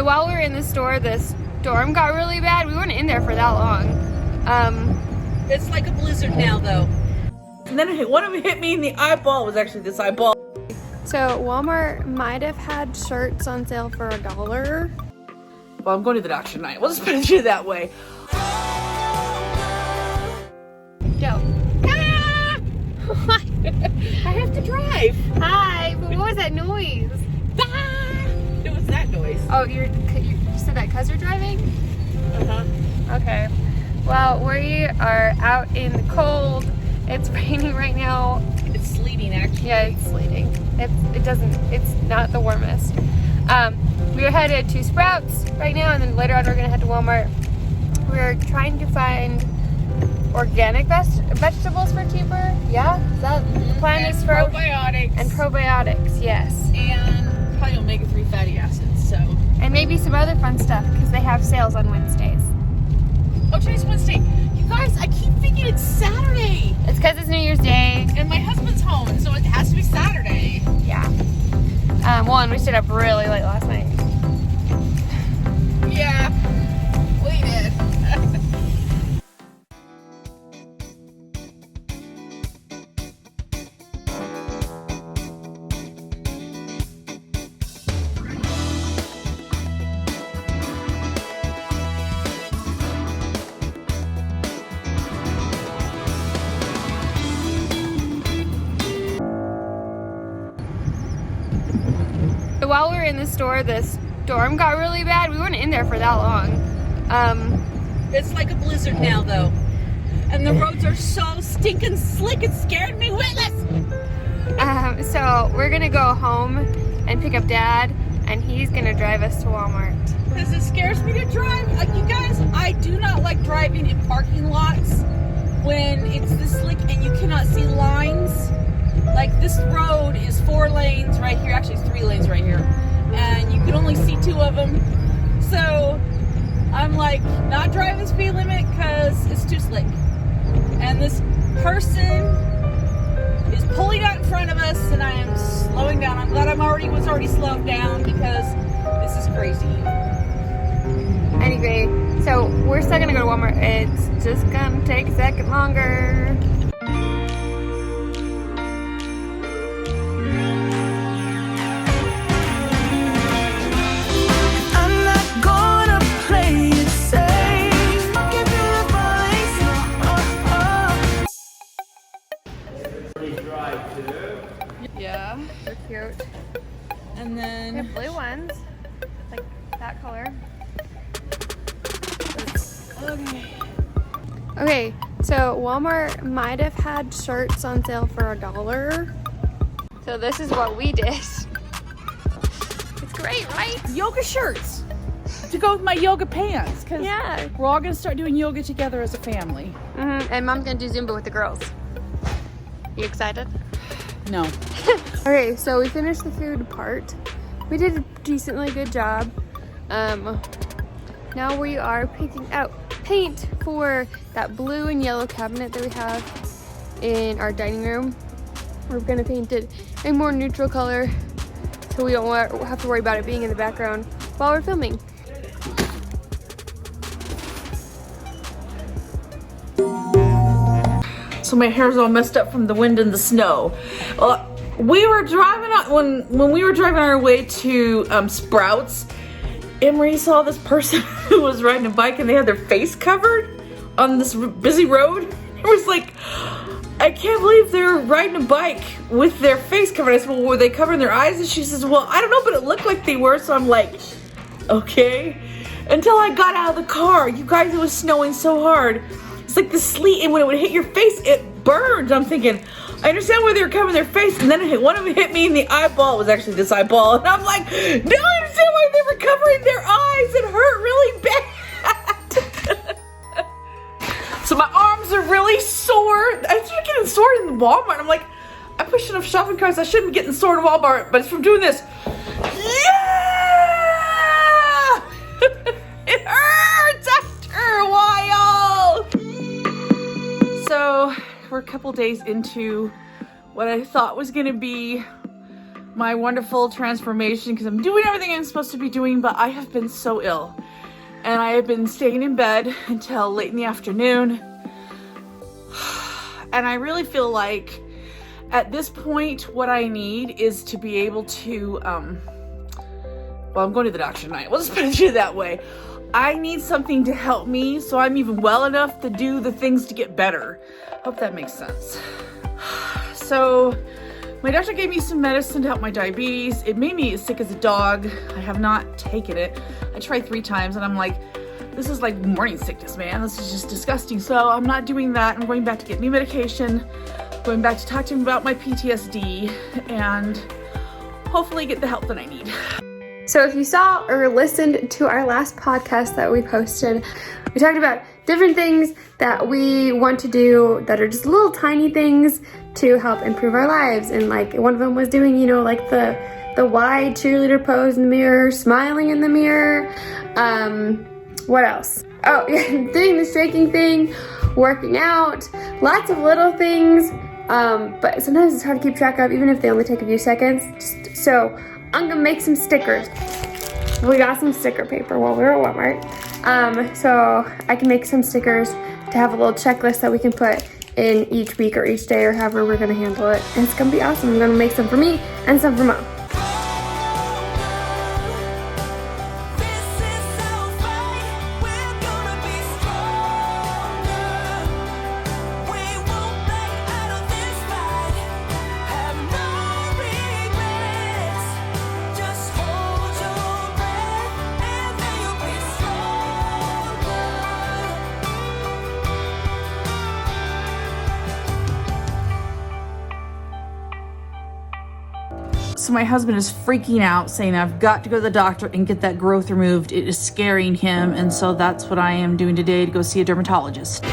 while we were in the store, the storm got really bad. We weren't in there for that long. It's like a blizzard now, though. And then one of them hit me in the eyeball. It was actually this eyeball. So Walmart might have had shirts on sale for $1. Well, I'm going to the doctor tonight. We'll just put it that way. Go. Ah! I have to drive. Hi, but what was that noise? It was that noise. Oh, you said that because you're driving? Uh-huh. Okay. Well, we are out in the cold. It's raining right now. It's sleeting, actually. Yeah, it's sleeting. It's not the warmest. We're headed to Sprouts right now, and then later on we're gonna head to Walmart. We're trying to find organic vegetables for cheaper. Yeah, is that the plan? And is for probiotics. And probiotics, yes. And probably omega-3 fatty acids, so. And maybe some other fun stuff, because they have sales on Wednesdays. Oh, today's Wednesday. You guys, I keep thinking it's Saturday. It's because it's New Year's Day. And my husband's home, so it has to be Saturday. Yeah. Well, and we stayed up really late last night. Yeah, we did. So while we were in the store, the storm got really bad. We weren't in there for that long. It's like a blizzard now, though. And the roads are so stinking slick, it scared me witless. So we're gonna go home and pick up Dad, and he's gonna drive us to Walmart. Because it scares me to drive. Like, you guys, I do not like driving in parking lots when it's this slick and you cannot see lines. Like, this road is 4 lanes right here. Actually, it's 3 lanes right here. And you can only see 2 of them. So I'm like, not driving speed limit because it's too slick. And this person is pulling out in front of us, and I am slowing down. I'm glad was already slowed down because this is crazy. Anyway, so we're still gonna go to Walmart. It's just gonna take a second longer. Yeah. They're cute. And then We have blue ones, like that color. okay. Okay, so Walmart might have had shirts on sale for $1. So this is what we did. It's great, right? Yoga shirts to go with my yoga pants, because Yeah. we're all gonna start doing yoga together as a family. And Mom's gonna do Zumba with the girls. You excited? No. Okay, so we finished the food part. We did a decently good job. Now we are picking out paint for that blue and yellow cabinet that we have in our dining room. We're gonna paint it a more neutral color so we don't have to worry about it being in the background while we're filming. So my hair's all messed up from the wind and the snow. We were driving out when we were driving our way to Sprouts. Emmarie saw this person who was riding a bike and they had their face covered on this busy road. It was like, I can't believe they're riding a bike with their face covered. I said, well, were they covering their eyes? And she says, well, I don't know, but it looked like they were. So I'm like, okay. Until I got out of the car. You guys, it was snowing so hard. It's like the sleet, and when it would hit your face, it burned. I'm thinking, I understand why they were covering their face, and then one of them hit me in the eyeball. It was actually this eyeball, and I'm like, now I understand why they were covering their eyes. It hurt really bad. So my arms are really sore. I keep getting sore in Walmart. I'm like, I push enough shopping carts. I shouldn't be getting sore in Walmart, but it's from doing this. Yeah! It hurts after a while. So we're a couple days into what I thought was gonna be my wonderful transformation because I'm doing everything I'm supposed to be doing, but I have been so ill. And I have been staying in bed until late in the afternoon. And I really feel like at this point, what I need is to be able to, well, I'm going to the doctor tonight. We'll just put it that way. I need something to help me so I'm even well enough to do the things to get better. Hope that makes sense. So my doctor gave me some medicine to help my diabetes. It made me as sick as a dog. I have not taken it. I tried 3 times and I'm like, this is like morning sickness, man. This is just disgusting. So I'm not doing that. I'm going back to get new medication, going back to talk to him about my PTSD, and hopefully get the help that I need. So if you saw or listened to our last podcast that we posted, we talked about different things that we want to do that are just little tiny things to help improve our lives. And like one of them was doing, you know, like the wide cheerleader pose in the mirror, smiling in the mirror. What else? Oh, yeah, doing the shaking thing, working out, lots of little things. But sometimes it's hard to keep track of, even if they only take a few seconds. So I'm gonna make some stickers. We got some sticker paper while we were at Walmart. So I can make some stickers to have a little checklist that we can put in each week or each day or however we're gonna handle it. And it's gonna be awesome. I'm gonna make some for me and some for Mom. So my husband is freaking out, saying I've got to go to the doctor and get that growth removed. It is scaring him, and so that's what I am doing today, to go see a dermatologist.